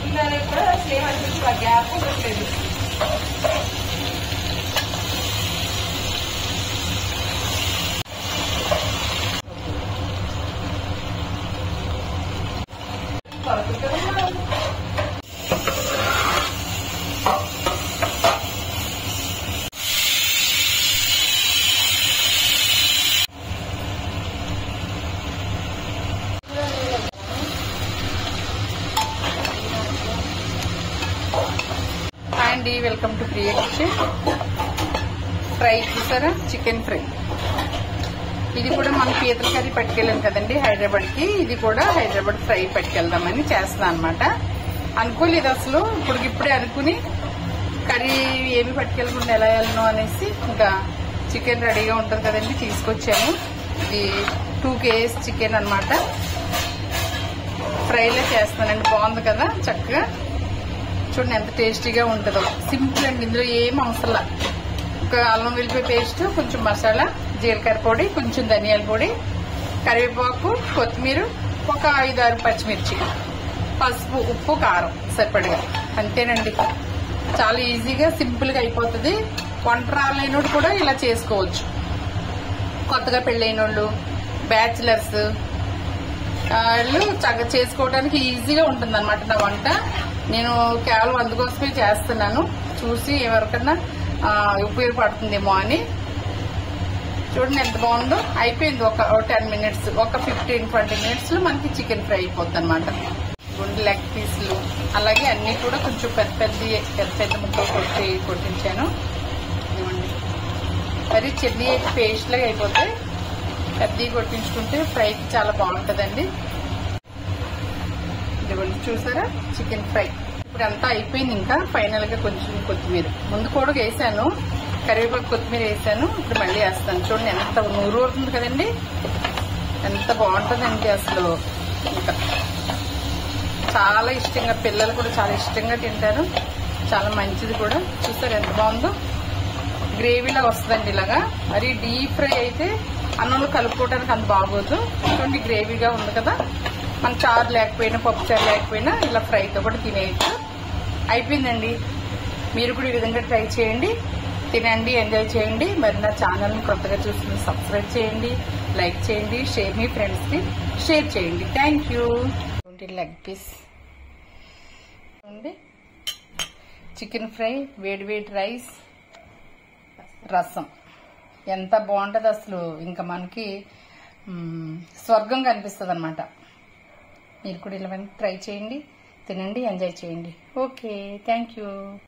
ఇలా కూడా సేమ్ అనిపించి గ్యాప్ ఉండట్లేదు. అండి welcome to Priya kitchen. Fry చూసారా, చికెన్ ఫ్రై. ఇది కూడా మనం పీతల కర్రీ పట్టుకెళ్ళాం కదండి హైదరాబాద్కి, ఇది కూడా హైదరాబాద్ ఫ్రై పట్టుకెళ్దామని చేస్తున్నాను అనమాట. అనుకోలేదు అసలు, ఇప్పుడే అనుకుని కర్రీ ఏమి పట్టుకెళ్ళకుండా ఎలా వెళ్ళను అనేసి ఇంకా చికెన్ రెడీగా ఉంటుంది కదండి తీసుకొచ్చాను. ఇది 2 kgs చికెన్ అనమాట. ఫ్రైలో చేస్తానండి, బాగుంది కదా చక్కగా. చూడండి ఎంత టేస్టీగా ఉంటుందో. సింపుల్ అండి, ఇందులో ఏం అవసరం. ఒక అల్లం వెల్లిపాయ పేస్ట్, కొంచెం మసాలా, జీలకర్ర పొడి, కొంచెం ధనియాల పొడి, కరివేపాకు, కొత్తిమీర, ఒక 5-6 పచ్చిమిర్చి, పసుపు, ఉప్పు, కారం సరిపడిగా. అంతేనండి, చాలా ఈజీగా సింపుల్ గా అయిపోతుంది. వంట రాలేనోడు కూడా ఇలా చేసుకోవచ్చు. కొత్తగా పెళ్ళైన వాళ్ళు, బ్యాచిలర్స్ వాళ్ళు చక్కగా చేసుకోవడానికి ఈజీగా ఉంటుంది అనమాట నా వంట. నేను కేవలం అందుకోసమే చేస్తున్నాను, చూసి ఎవరికన్నా ఉపయోగపడుతుందేమో అని. చూడండి ఎంత బాగుందో. అయిపోయింది ఒక 10 minutes, ఒక 15-20 minutes లో మనకి చికెన్ ఫ్రై అయిపోద్ది అనమాట. గుండె లెగ్ పీసులు అలాగే అన్ని కూడా కొంచెం పెద్ద ముక్కలు కొట్టించాను. ఇవ్వండి, మరి చెల్లి అయితే పేస్ట్ లాగా అయిపోతాయి. పెద్దవి కొట్టించుకుంటే ఫ్రైకి చాలా బాగుంటుందండి. ఇదిగోండి చూసారా చికెన్ ఫ్రై. ఇప్పుడు అంతా అయిపోయింది. ఇంకా ఫైనల్ గా కొంచెం కొత్తిమీర, ముందు కూడా వేసాను, కరివేపాకు, కొత్తిమీర వేసాను. ఇప్పుడు మళ్ళీ వేస్తాను. చూడండి ఎంత నూరుతుంది కదండి, ఎంత బాగుంటుందండి అసలు. ఇంకా చాలా ఇష్టంగా, పిల్లలు కూడా చాలా ఇష్టంగా తింటారు. చాలా మంచిది కూడా. చూసారు ఎంత బాగుందో. గ్రేవీలా వస్తుందండి ఇలాగా. మరి డీప్ ఫ్రై అయితే అన్నంలో కలుపుకోవడానికి అంత బాగోదు. చూడండి గ్రేవీగా ఉంది కదా. మన చారు లేకపోయినా, పప్పు చారు లేకపోయినా ఇలా ఫ్రైతో కూడా తినేయచ్చు. అయిపోయిందండి. మీరు కూడా ఈ విధంగా ట్రై చేయండి, తినండి, ఎంజాయ్ చేయండి. మరి నా ఛానల్ని కొత్తగా చూసి సబ్స్క్రైబ్ చేయండి, లైక్ చేయండి, షేర్ మీ ఫ్రెండ్స్కి షేర్ చేయండి. Thank you. లెగ్ పీస్ చూడండి, చికెన్ ఫ్రై, వేడి వేడి రైస్, రసం, ఎంత బాగుంటుంది అసలు. ఇంకా మనకి స్వర్గం కనిపిస్తుంది అనమాట. మీరు కూడా ఇలా ట్రై చేయండి, తినండి, ఎంజాయ్ చేయండి. Okay, thank you.